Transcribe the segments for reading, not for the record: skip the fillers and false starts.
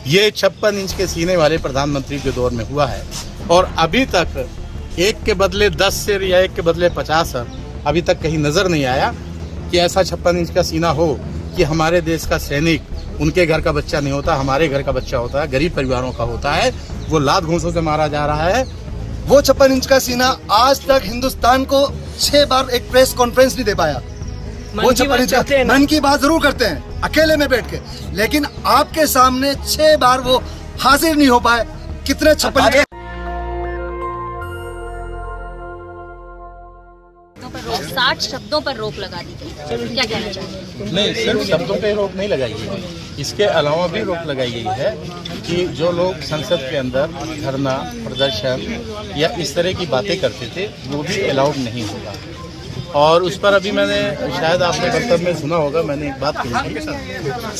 ये 56 इंच के सीने वाले प्रधानमंत्री के दौर में हुआ है। और अभी तक एक के बदले 10 सिर या एक के बदले 50 सिर अभी तक कहीं नजर नहीं आया कि ऐसा 56 इंच का सीना हो कि हमारे देश का सैनिक, उनके घर का बच्चा नहीं होता, हमारे घर का बच्चा होता है, गरीब परिवारों का होता है, वो लात घूंसों से मारा जा रहा है। वो 56 इंच का सीना आज तक हिंदुस्तान को 6 बार एक प्रेस कॉन्फ्रेंस नहीं दे पाया। वो 56 इंच मन की बात जरूर करते हैं अकेले में बैठ के, लेकिन आपके सामने 6 बार वो हाजिर नहीं हो पाए। कितने 56 60 शब्दों पर रोक लगा दी गई, क्या कहना चाहिए? नहीं, सिर्फ शब्दों पे रोक नहीं लगाई गई, इसके अलावा भी रोक लगाई गई है कि जो लोग संसद के अंदर धरना प्रदर्शन या इस तरह की बातें करते थे वो भी अलाउड नहीं होगा। और उस पर अभी मैंने, शायद आपने कर्तव्य में सुना होगा, मैंने एक बात कही थी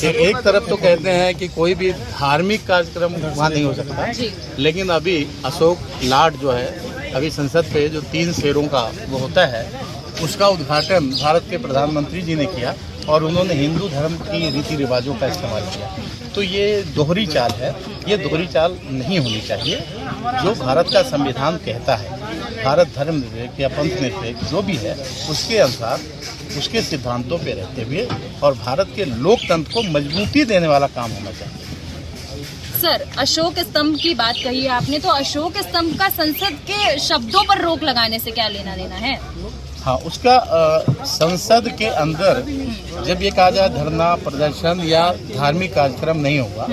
कि एक तरफ तो कहते हैं कि कोई भी धार्मिक कार्यक्रम वहाँ नहीं हो सकता, लेकिन अभी अशोक लाट जो है अभी संसद पे जो 3 शेरों का वो होता है उसका उद्घाटन भारत के प्रधानमंत्री जी ने किया और उन्होंने हिंदू धर्म की रीति रिवाजों का इस्तेमाल किया। तो ये दोहरी चाल है, ये दोहरी चाल नहीं होनी चाहिए। जो भारत का संविधान कहता है, भारत धर्मनिरपेक्ष या पंथ निरपेक्ष जो भी है उसके अनुसार, उसके सिद्धांतों पे रहते हुए और भारत के लोकतंत्र को मजबूती देने वाला काम होना चाहिए। सर, अशोक स्तंभ की बात कही है आपने, तो अशोक स्तंभ का संसद के शब्दों पर रोक लगाने से क्या लेना देना है? हाँ, उसका संसद के अंदर जब ये कहा जाए धरना प्रदर्शन या धार्मिक कार्यक्रम नहीं होगा,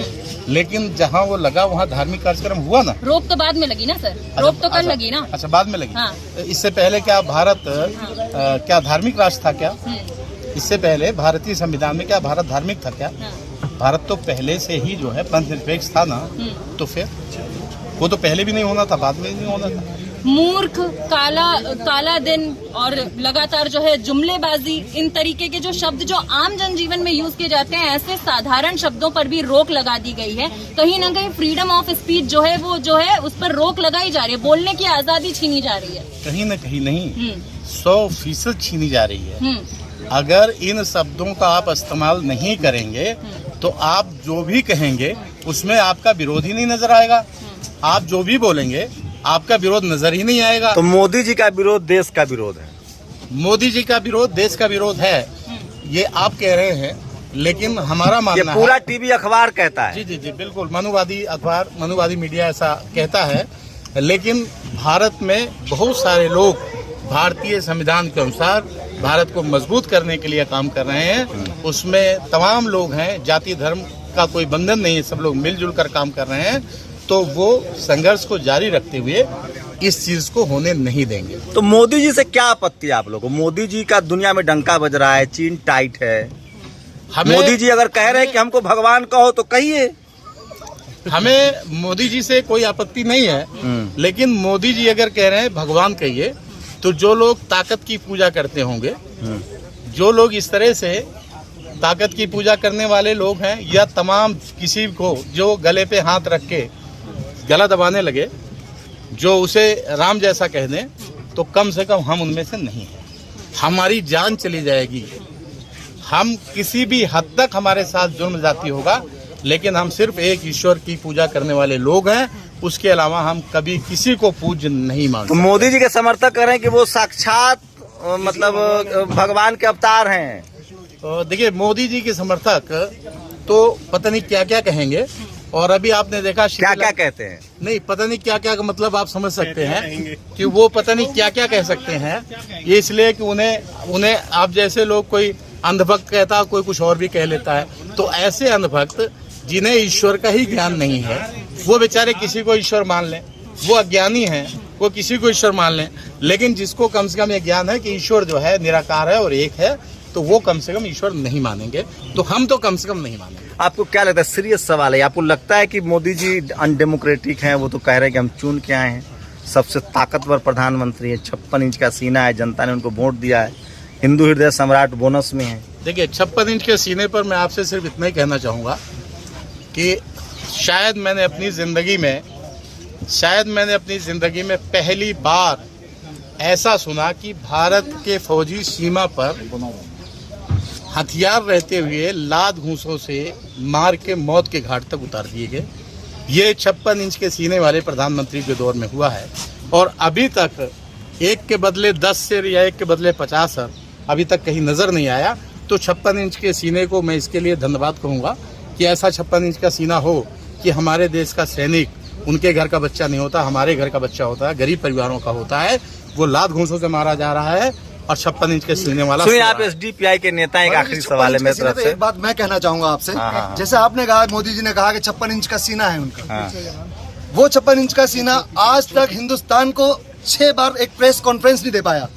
लेकिन जहाँ वो लगा वहाँ धार्मिक कार्यक्रम हुआ ना। रोक तो बाद में लगी ना सर, रोक तो कल लगी ना। अच्छा, बाद में लगी। हाँ। इससे पहले क्या भारत क्या धार्मिक राष्ट्र था क्या? इससे पहले भारतीय संविधान में क्या भारत धार्मिक था क्या? भारत तो पहले से ही जो है पंथ निरपेक्ष था ना। तो फिर वो तो पहले भी नहीं होना था, बाद में नहीं होना था। मूर्ख, काला दिन और लगातार जो है जुमलेबाजी, इन तरीके के जो शब्द जो आम जनजीवन में यूज किए जाते हैं, ऐसे साधारण शब्दों पर भी रोक लगा दी गई है। कहीं ना कहीं फ्रीडम ऑफ स्पीच जो है वो जो है उस पर रोक लगाई जा रही है, बोलने की आजादी छीनी जा रही है। कहीं न कहीं नहीं, 100% छीनी जा रही है। अगर इन शब्दों का आप इस्तेमाल नहीं करेंगे तो आप जो भी कहेंगे उसमें आपका विरोध ही नहीं नजर आएगा। आप जो भी बोलेंगे आपका विरोध नजर ही नहीं आएगा। तो मोदी जी का विरोध देश का विरोध है। मोदी जी का विरोध देश का विरोध है, ये आप कह रहे हैं, लेकिन हमारा मानना है, पूरा टीवी अखबार कहता है। जी जी जी बिल्कुल, मनुवादी अखबार, मनुवादी मीडिया ऐसा कहता है। लेकिन भारत में बहुत सारे लोग भारतीय संविधान के अनुसार भारत को मजबूत करने के लिए काम कर रहे हैं। उसमें तमाम लोग हैं, जाति धर्म का कोई बंधन नहीं है, सब लोग मिलजुल कर काम कर रहे हैं। तो वो संघर्ष को जारी रखते हुए इस चीज को होने नहीं देंगे। तो मोदी जी से क्या आपत्ति है आप लोगों को? मोदी जी का दुनिया में डंका बज रहा है, चीन टाइट है। मोदी जी अगर कह रहे हैं कि हमको भगवान कहो तो कहिए। हमें मोदी जी से कोई आपत्ति नहीं है, लेकिन मोदी जी अगर कह रहे हैं भगवान कहिए, तो जो लोग ताकत की पूजा करते होंगे, जो लोग इस तरह से ताकत की पूजा करने वाले लोग हैं, या तमाम किसी को जो गले पे हाथ रख के गला दबाने लगे, जो उसे राम जैसा कह दें, तो कम से कम हम उनमें से नहीं हैं। हमारी जान चली जाएगी, हम किसी भी हद तक हमारे साथ जुर्म जाती होगा, लेकिन हम सिर्फ एक ईश्वर की पूजा करने वाले लोग हैं। उसके अलावा हम कभी किसी को पूज्य नहीं मानते। तो मोदी जी के समर्थक कह रहे हैं कि वो साक्षात मतलब भगवान के अवतार हैं। तो देखिए, मोदी जी के समर्थक तो पता नहीं क्या क्या कहेंगे, और अभी आपने देखा क्या क्या कहते हैं। नहीं, पता नहीं क्या क्या का मतलब आप समझ सकते हैं कि वो पता नहीं क्या क्या कह सकते हैं। ये इसलिए कि उन्हें आप जैसे लोग, कोई अंधभक्त कहता है, कोई कुछ और भी कह लेता है। तो ऐसे अंधभक्त जिन्हें ईश्वर का ही ज्ञान नहीं है, वो बेचारे किसी को ईश्वर मान लें, वो अज्ञानी हैं, वो किसी को ईश्वर मान लें। लेकिन जिसको कम से कम ये ज्ञान है कि ईश्वर जो है निराकार है और एक है, तो वो कम से कम ईश्वर नहीं मानेंगे। तो हम तो कम से कम नहीं मानेंगे। आपको क्या लगता है, सीरियस सवाल है, आपको लगता है कि मोदी जी अनडेमोक्रेटिक हैं? वो तो कह रहे हैं कि हम चुन के आए हैं, सबसे ताकतवर प्रधानमंत्री है, 56 इंच का सीना है, जनता ने उनको वोट दिया है, हिंदू हृदय सम्राट बोनस में है। देखिए, 56 इंच के सीने पर मैं आपसे सिर्फ इतना ही कहना चाहूँगा कि शायद मैंने अपनी ज़िंदगी में पहली बार ऐसा सुना कि भारत के फौजी सीमा पर हथियार रहते हुए लात घूंसों से मार के मौत के घाट तक उतार दिए गए। ये 56 इंच के सीने वाले प्रधानमंत्री के दौर में हुआ है और अभी तक एक के बदले 10 सिर या एक के बदले 50 सर अभी तक कहीं नज़र नहीं आया। तो 56 इंच के सीने को मैं इसके लिए धन्यवाद कहूँगा कि ऐसा 56 इंच का सीना हो कि हमारे देश का सैनिक, उनके घर का बच्चा नहीं होता, हमारे घर का बच्चा होता है, गरीब परिवारों का होता है, वो लात घूंसों से मारा जा रहा है और 56 इंच के सीने वाला। सुनिए, आप एसडीपीआई के नेता, एक आखिरी सवाल है मेरी तरफ से। एक बात मैं कहना चाहूंगा आपसे, जैसे आपने कहा, मोदी जी ने कहा कि 56 इंच का सीना है उनका, वो 56 इंच का सीना आज तक हिंदुस्तान को 6 बार एक प्रेस कॉन्फ्रेंस नहीं दे पाया।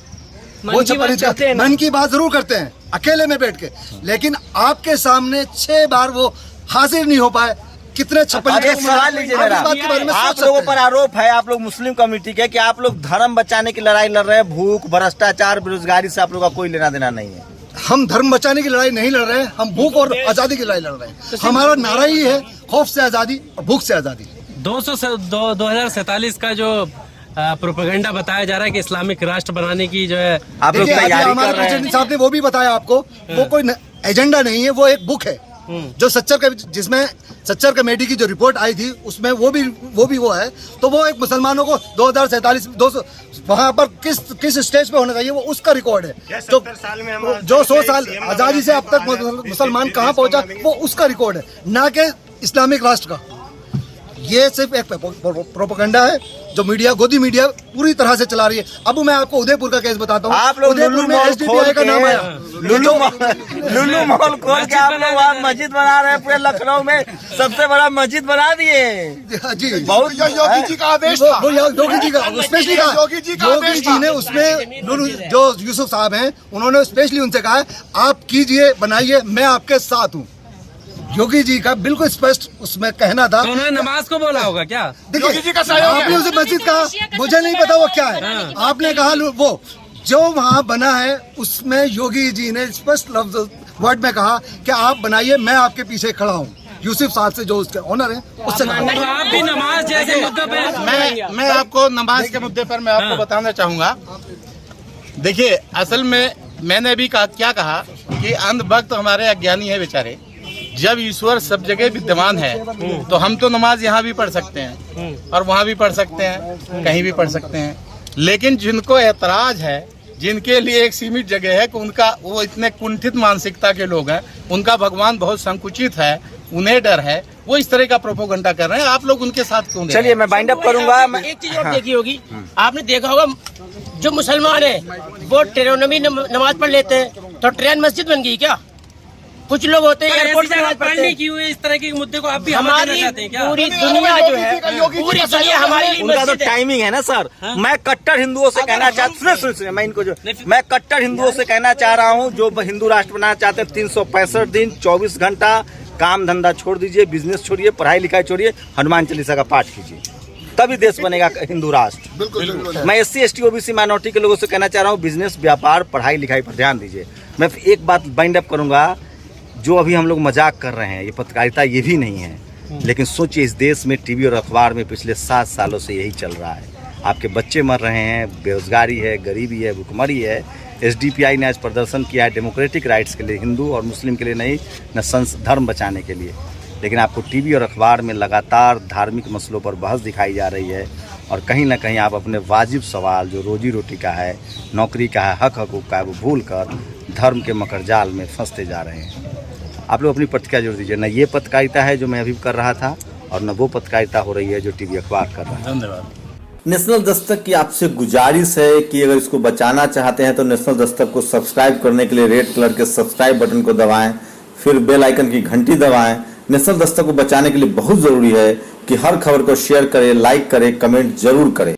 वो 56 इंच का मन की बात जरूर करते हैं अकेले में बैठ के, लेकिन आपके सामने 6 बार वो हाजिर नहीं हो पाए। कितने 56 सवाल लीजिए मेरा, आप लोगों पर आरोप है, आप लोग मुस्लिम कम्युनिटी के, कि आप लोग धर्म बचाने की लड़ाई लड़ रहे हैं, भूख, भ्रष्टाचार, बेरोजगारी से आप लोगों का कोई लेना देना नहीं है। हम धर्म बचाने की लड़ाई नहीं लड़ रहे हैं, हम भूख और आजादी की लड़ाई लड़ रहे हैं। हमारा नारा ही है खौफ से आजादी और भूख से आजादी। 2047 का जो प्रोपेगेंडा बताया जा रहा है कि इस्लामिक राष्ट्र बनाने की जो है आप लोग तैयारी कर रहे हैं। हमारे प्रेसिडेंट साहब ने वो भी बताया आपको, वो कोई एजेंडा नहीं है, वो एक बुक है जो सच्चर, जिसमें सच्चर कमेटी की जो रिपोर्ट आई थी उसमें वो भी वो है। तो वो एक मुसलमानों को 2047 200 वहाँ पर किस स्टेज पे होना चाहिए, वो उसका रिकॉर्ड है। जो 100 साल आज़ादी से अब तक मुसलमान कहाँ पहुँचा, वो उसका रिकॉर्ड है, ना कि इस्लामिक राष्ट्र का। ये सिर्फ एक प्रोपेगेंडा है जो गोदी मीडिया पूरी तरह से चला रही है। अब मैं आपको उदयपुर का केस बताता हूँ। आप लोग उदयपुर में एसडीपीआई का नाम आया, लुलु मॉल खोल के आप लोग वहाँ मस्जिद बना रहे हैं, पूरे लखनऊ में सबसे बड़ा मस्जिद बना दिए जी। बहुत योगी जी का आदेश था, योगी जी का स्पेशली कहा, योगी जी ने उसमें जो यूसुफ साहब हैं उन्होंने स्पेशली उनसे कहा आप कीजिए, बनाइए, मैं आपके साथ हूँ। योगी जी का बिल्कुल स्पष्ट उसमें कहना था। तो उन्होंने नमाज को बोला होगा क्या? देखिए, आपने उसे मस्जिद कहा, मुझे नहीं पता वो क्या है। आपने कहा वो जो वहाँ बना है उसमें योगी जी ने स्पष्ट वर्ड में कहा कि आप बनाइए, मैं आपके पीछे खड़ा हूँ। यूसुफ साहब से जो उसके ऑनर है उससे तो आप भी नमाज जैसे मुद्दे पे मैं आपको नमाज के मुद्दे पर मैं आपको बताना चाहूँगा। देखिए, असल में मैंने भी क्या कहा कि अंधभक्त हमारे अज्ञानी है बेचारे। जब ईश्वर सब जगह विद्यमान है तो हम तो नमाज यहाँ भी पढ़ सकते हैं और वहाँ भी पढ़ सकते हैं, कहीं भी पढ़ सकते हैं। लेकिन जिनको ऐतराज है, जिनके लिए एक सीमित जगह है कि उनका वो इतने कुंठित मानसिकता के लोग हैं, उनका भगवान बहुत संकुचित है, उन्हें डर है, वो इस तरह का प्रोपोगंडा कर रहे हैं। आप लोग उनके साथ क्यों? चलिए मैं बाइंड अप करूंगा। एक चीज और देखी होगी, आपने देखा होगा जो मुसलमान है वो टेरोनमी नमाज पढ़ लेते हैं, तो ट्रेन मस्जिद बन गई क्या? कुछ लोग होते हैं एयरपोर्ट में पढ़ने की हुई, इस तरह के मुद्दे को आप भी हमारी चाहते हैं क्या? पूरी दुनिया जो है, पूरी दुनिया हमारे लिए उनका तो मस्जिद है। टाइमिंग है ना सर। मैं कट्टर हिंदुओं से कहना चाहता हूँ, मैं इनको मैं कट्टर हिंदुओं से कहना चाह रहा हूँ जो हिंदू राष्ट्र बनाना चाहते हैं, 365 दिन 24 घंटा काम धंधा छोड़ दीजिए, बिजनेस छोड़िए, पढ़ाई लिखाई छोड़िए, हनुमान चालीसा का पाठ कीजिए, तभी देश बनेगा हिंदू राष्ट्र। बिल्कुल। मैं SC ST OBC माइनॉरिटी के लोगों से कहना चाह रहा हूँ, बिजनेस, व्यापार, पढ़ाई लिखाई पर ध्यान दीजिए। मैं एक बात बाइंड अप करूंगा, जो अभी हम लोग मजाक कर रहे हैं, ये पत्रकारिता ये भी नहीं है, लेकिन सोचिए इस देश में टीवी और अखबार में पिछले 7 सालों से यही चल रहा है। आपके बच्चे मर रहे हैं, बेरोजगारी है, गरीबी है, भुखमरी है। SDPI ने आज प्रदर्शन किया है डेमोक्रेटिक राइट्स के लिए, हिंदू और मुस्लिम के लिए नहीं, न धर्म बचाने के लिए। लेकिन आपको टीवी और अखबार में लगातार धार्मिक मसलों पर बहस दिखाई जा रही है और कहीं ना कहीं आप अपने वाजिब सवाल जो रोजी रोटी का है, नौकरी का है, हक हकूक़ का है, वो भूल कर धर्म के मकरजाल में फंसते जा रहे हैं। आप लोग अपनी प्रतिक्रिया जोड़ दीजिए। न ये पत्रकारिता है जो मैं अभी कर रहा था और न वो पत्रकारिता हो रही है जो टीवी अखबार कर रहा है। धन्यवाद। नेशनल दस्तक की आपसे गुजारिश है कि अगर इसको बचाना चाहते हैं तो नेशनल दस्तक को सब्सक्राइब करने के लिए रेड कलर के सब्सक्राइब बटन को दबाएं, फिर बेल आइकन की घंटी दबाएं। नेशनल दस्तक को बचाने के लिए बहुत जरूरी है कि हर खबर को शेयर करें, लाइक करें, कमेंट जरूर करें।